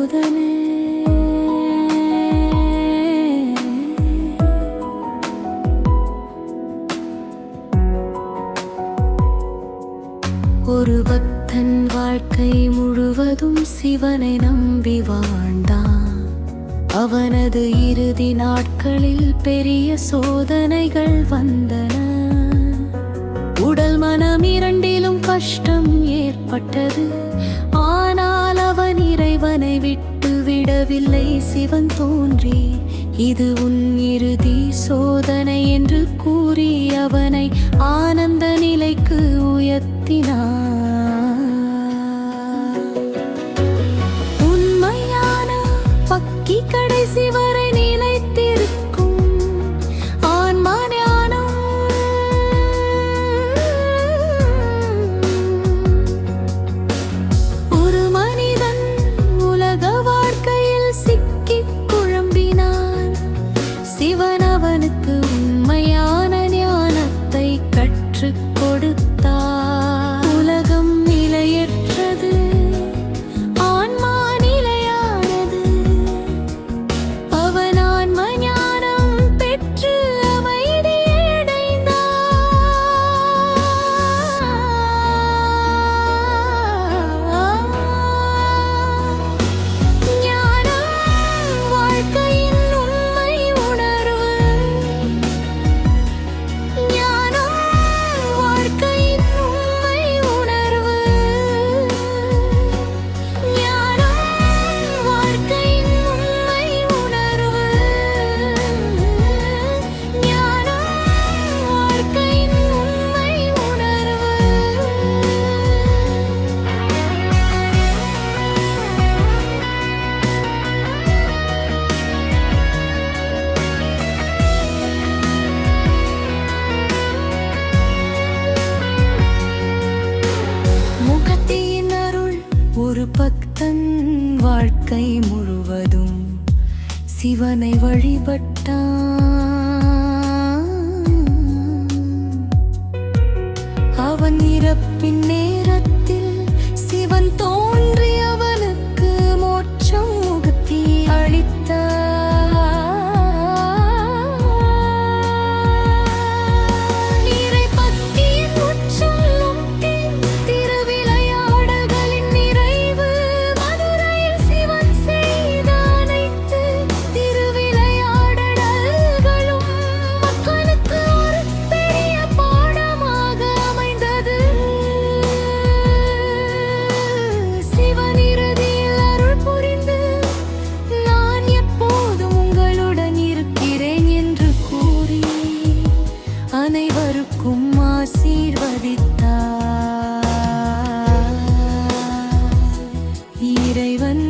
சோதனை. ஒரு பக்தன் வாழ்க்கை முழுவதும் சிவனை நம்பி வாழ்ந்தான். அவனது இறுதி நாட்களில் பெரிய சோதனைகள் வந்தன. உடல் மனம் இரண்டிலும் கஷ்டம் ஏற்பட்டது. ஆனால் அவன் இறைவனை விட்டு விடவில்லை. சிவன் தோன்றி, இது உன் இறுதி சோதனை என்று கூறி அவனை ஆனந்த நிலைக்கு உயர்த்தினார். உண்மையான பக்கி கடைசி வரை நிலைத்திருக்கும் ஆன்மா ஞானம். ஒரு மனிதன் உலக வாழ்க்கையில் சிக்கிக் குழம்பினான். சிவன் அவனுக்கு உண்மையான ஞானத்தை கற்றுக் கொடுத்தார். உலகம் நிலையற்றது, ஆன்மா நிலையானது. அவன் ஆன்ம ஞானம் பெற்று அமைதியடைந்தான். ஞானம் வாழ்க்கையின் உண்மை உணர்வு. ஞானம் வாழ்க்கையின் உண்மை உணர்வு. ஞானம் வாழ்க்கையின் உண்மை உணர்வு. ஞானம் வாழ்க்கையின் உண்மை உணர்வு. முகத்தின் அருள். ஒரு பக்தன் வாழ்க்கை முழுவதும் சிவனை வழிபட்டான். அவன் இறப்பின் நேரத்தில் சிவன் தோன்றி அவனுக்கு மோட்சம் முக்தி அளித்தார். இறை பக்தியின் உச்சம் முக்தி, திருவிளையாடல்களின் நிறைவு. மதுரையில் சிவன் செய்த அனைத்து திருவிளையாடல்களும் மக்களுக்கு ஒரு பெரிய பாடமாக அமைந்தது. சிவன் இறுதியில் அருள் புரிந்து, நான் எப்போதும் உங்களுடன் இருக்கிறேன் என்று கூறி அனைவருக்கும் ஆசீர்வதித்தார். இறைவன்